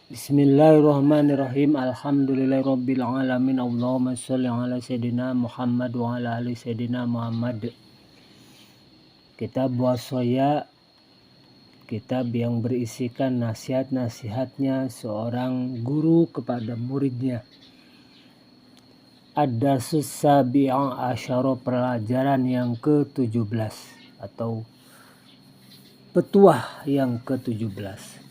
Bismillahirrahmanirrahim. Alhamdulillahirabbil alamin. Allahumma shalli ala sayyidina Muhammad wa ala ali sayyidina Muhammad. Kitab Wasaya, kitab yang berisikan nasihat-nasihatnya seorang guru kepada muridnya. Ad-darsus sabi'a asyara, pelajaran yang ke-17 atau petuah yang ke-17,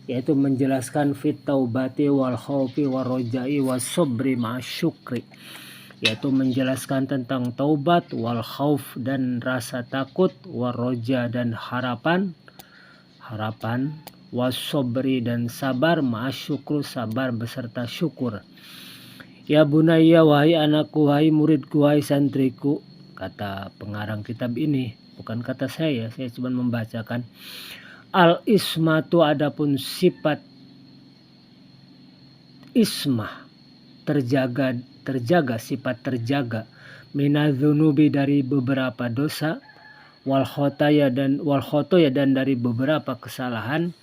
yaitu menjelaskan fit taubati wal khaufi wal rojai was sobri ma'asyukri, yaitu menjelaskan tentang taubat, wal khauf dan rasa takut, wal roja dan harapan, was sobri dan sabar, ma'asyukru sabar beserta syukur. Ya bunayya, wahai anakku, wahai muridku, wahai santriku, kata pengarang kitab ini, bukan kata saya cuma membacakan. Al-ismatu, adapun sifat ismah, terjaga, sifat terjaga, minadzunubi, dari beberapa dosa, wal khotoya dan dari beberapa kesalahan,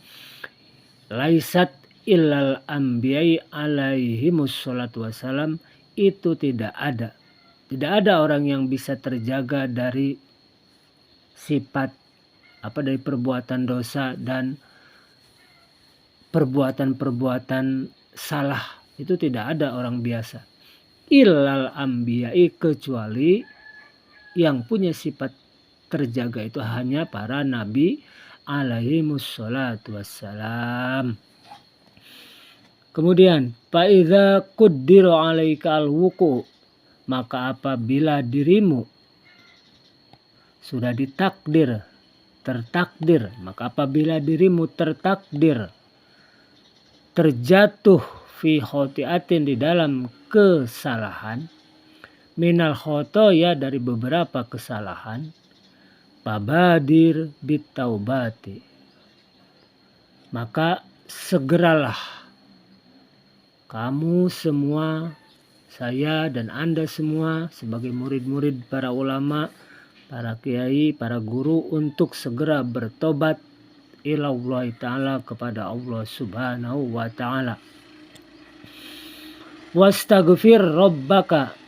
laisat illal anbiya'i alaihimus sholatu wassalam, itu tidak ada orang yang bisa terjaga dari sifat dari perbuatan dosa dan perbuatan salah. Itu tidak ada orang biasa. Illal anbiya'i, kecuali yang punya sifat terjaga itu hanya para nabi alaihimus sholatu wassalam. Kemudian fa'idza quddira 'alaika al-wuqu', maka apabila dirimu sudah tertakdir, maka apabila dirimu tertakdir terjatuh fi khotiatin, di dalam kesalahan, minal khotoya, dari beberapa kesalahan, fabadir bitaubati, maka segeralah kamu semua, saya dan Anda semua sebagai murid-murid para ulama, para kiai, para guru, untuk segera bertobat ilallah ta'ala, kepada Allah subhanahu wa ta'ala. Wastaghfir rabbaka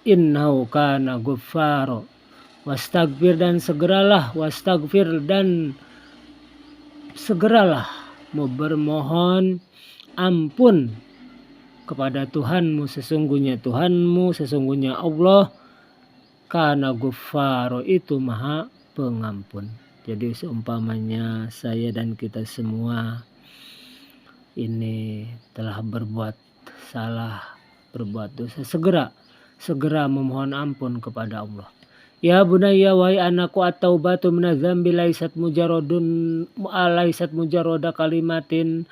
innahu kana ghaffara, wastaghfir, dan segeralah bermohon ampun kepada Tuhanmu, sesungguhnya Allah kana ghaffara, itu maha pengampun. Jadi seumpamanya saya dan kita semua ini telah berbuat salah, berbuat dosa, segera memohon ampun kepada Allah. Ya bunayya, wahai anakku, at-taubatu minadz-dzambi laysat mujarrada kalimatin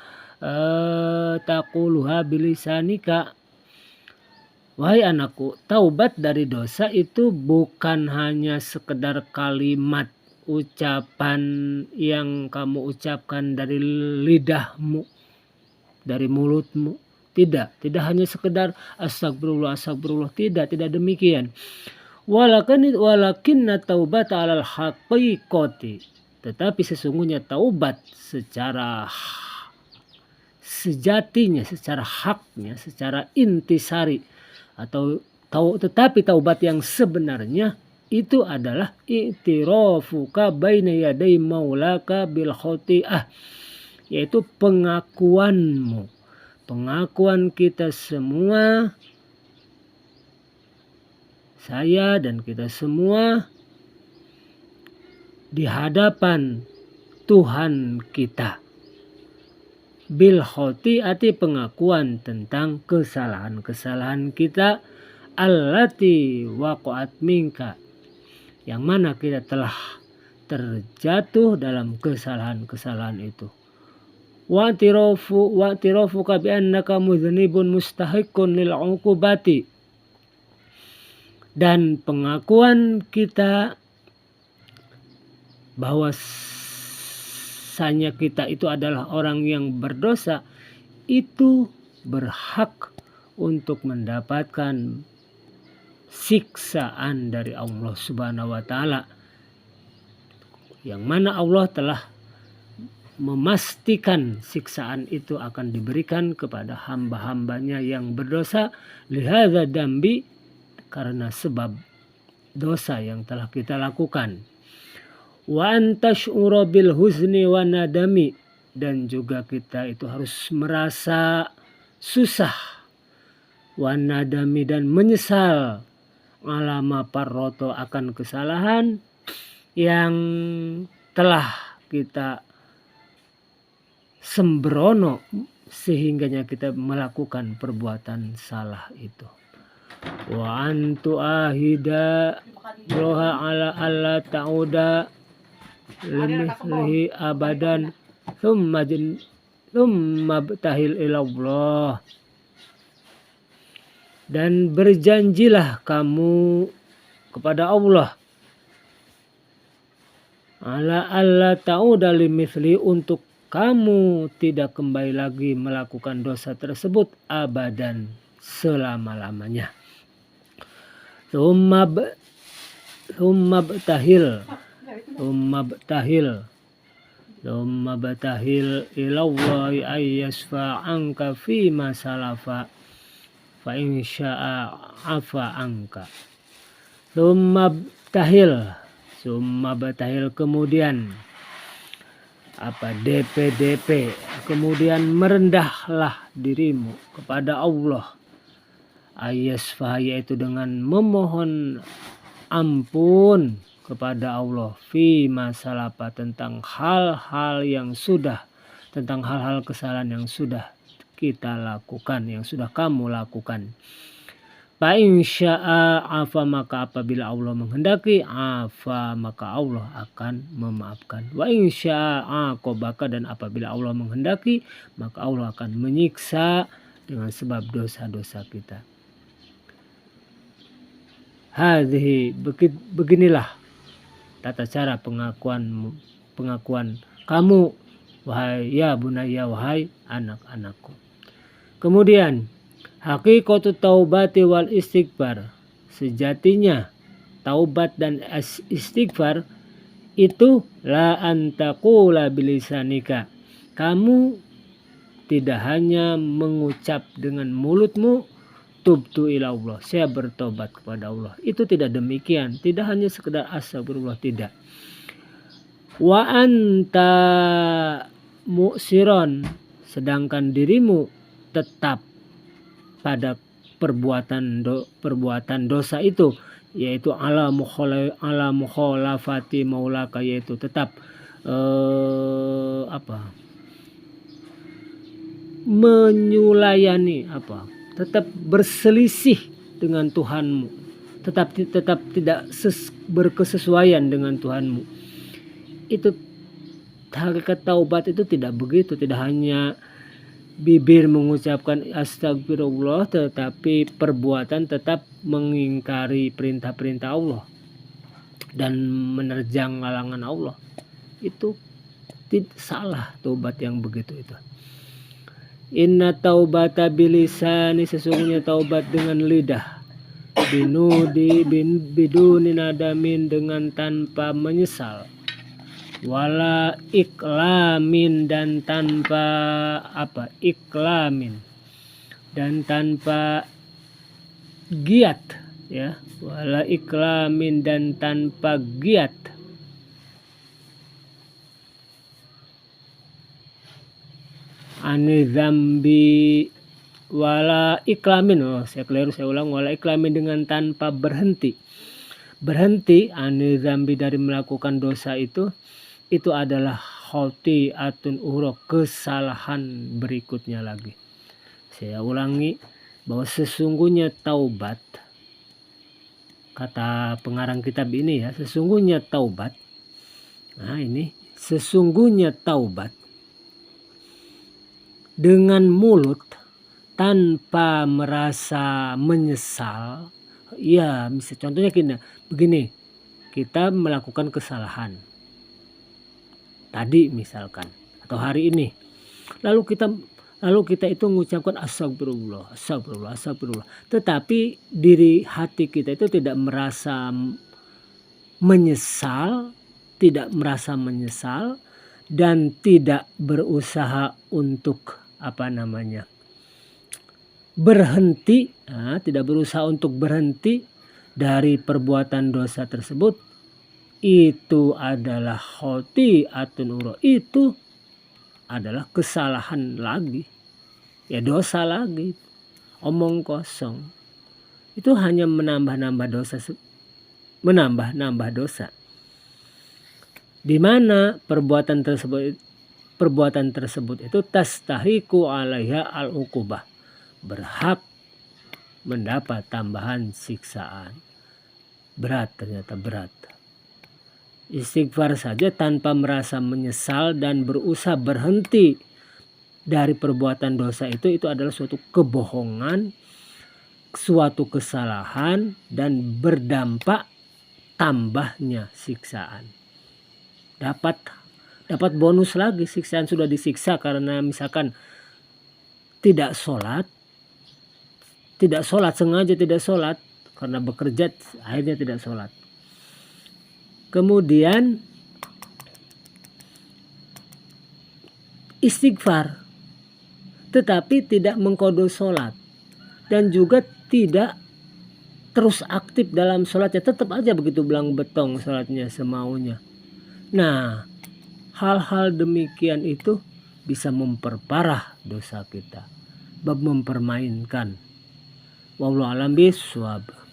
taquluha bilisanika. Wahai anakku, taubat dari dosa itu bukan hanya sekedar kalimat, ucapan yang kamu ucapkan dari lidahmu, dari mulutmu. Tidak hanya sekedar astagfirullah, tidak demikian. Walakinna taubata 'alal haqiqati, tetapi sesungguhnya taubat secara sejatinya, secara haknya, secara intisari, tetapi taubat yang sebenarnya itu adalah i'tirafuka baina yaday maulaka bil khoti'ah, yaitu pengakuan kita semua, saya dan kita semua, di hadapan Tuhan kita, bil khoti'ati, pengakuan tentang kesalahan kita, allati waqa'at minka, yang mana kita telah terjatuh dalam kesalahan itu. Wa'tirafuka bi annaka mudznibun mustahiqqun lil 'uqubati, dan pengakuan kita bahwasanya kita itu adalah orang yang berdosa, itu berhak untuk mendapatkan siksaan dari Allah subhanahu wa ta'ala, yang mana Allah telah memastikan siksaan itu akan diberikan kepada hamba-hambanya yang berdosa lihadza dambi, karena sebab dosa yang telah kita lakukan. Wa antash'ura bil huzni wa nadami, dan juga kita itu harus merasa susah, wa nadami, dan menyesal, alama parroto, akan kesalahan yang telah kita sembrono sehingganya kita melakukan perbuatan salah itu. Wa antu ahida roha ala alla ta'uda limithlihi abadan thumma btahil ilallah, dan berjanjilah kamu kepada Allah ala alla ta'uda limithli, untuk kamu tidak kembali lagi melakukan dosa tersebut abadan, selama-lamanya. Tsumma btahil ilallahi ayyasfa anka fima salafa fa in syaa afa anka. Tsumma btahil, kemudian DP, kemudian merendahlah dirimu kepada Allah, ayyasfa, yaitu dengan memohon ampun kepada Allah, fi masalafa, tentang hal-hal kesalahan yang sudah kita lakukan, yang sudah kamu lakukan. Fa in syaa afa, maka apabila Allah menghendaki, afa, maka Allah akan memaafkan. Wa in syaa aqobaka, dan apabila Allah menghendaki, maka Allah akan menyiksa dengan sebab dosa-dosa kita. Hadhihi, beginilah tata cara pengakuan kamu, wahai ya bunayya, wahai anak-anakku. Kemudian hakikatu taubati wal istighfar, sejatinya taubat dan istighfar itu la antaqula bilisanika, kamu tidak hanya mengucap dengan mulutmu, tubtu ila Allah, saya bertobat kepada Allah. Itu tidak demikian, tidak hanya sekedar astagfirullah, tidak. Wa anta mu'siron, sedangkan dirimu tetap pada perbuatan dosa itu, yaitu ala mukhalafati maulaka, yaitu tetap menyulayani, tetap berselisih dengan Tuhanmu, tetap tidak berkesesuaian dengan Tuhanmu. Itu hakikat taubat itu tidak begitu, tidak hanya bibir mengucapkan astagfirullah, tetapi perbuatan tetap mengingkari perintah-perintah Allah dan menerjang larangan Allah. Itu salah taubat yang begitu itu. Inna taubata bilisani, sesungguhnya taubat dengan lidah, biduni nadamin, dengan tanpa menyesal, wala iklamin, dan tanpa iklamin, dan tanpa giat, ya, wala iklamin, dan tanpa giat, anizambi, wala iklamin, saya ulang, wala iklamin, dengan tanpa berhenti anizambi, dari melakukan dosa itu adalah khoti'atun ukhra, kesalahan berikutnya lagi. Saya ulangi, bahwa sesungguhnya taubat, kata pengarang kitab ini ya, sesungguhnya taubat, sesungguhnya taubat dengan mulut tanpa merasa menyesal. Ya, misalnya contohnya begini, kita melakukan kesalahan tadi misalkan, atau hari ini, lalu kita itu mengucapkan astagfirullah, tetapi diri hati kita itu tidak merasa menyesal, dan tidak berusaha untuk berhenti, tidak berusaha untuk berhenti dari perbuatan dosa tersebut, itu adalah khoti'atun ukhra, itu adalah kesalahan lagi, ya dosa lagi, omong kosong. Itu hanya menambah-nambah dosa. Di mana perbuatan tersebut itu tastahiqu alaiha al-uqubah, berhak mendapat tambahan siksaan. Ternyata berat. Istighfar saja tanpa merasa menyesal dan berusaha berhenti dari perbuatan dosa itu adalah suatu kebohongan, suatu kesalahan, dan berdampak tambahnya siksaan. Dapat bonus lagi, siksaan sudah disiksa karena misalkan tidak sholat, sengaja tidak sholat, karena bekerja akhirnya tidak sholat. Kemudian istighfar tetapi tidak mengqadha sholat, dan juga tidak terus aktif dalam sholatnya, tetap aja begitu belang betong sholatnya semaunya. Nah, hal-hal demikian itu bisa memperparah dosa kita, mempermainkan. Wallahu a'lam bishawab.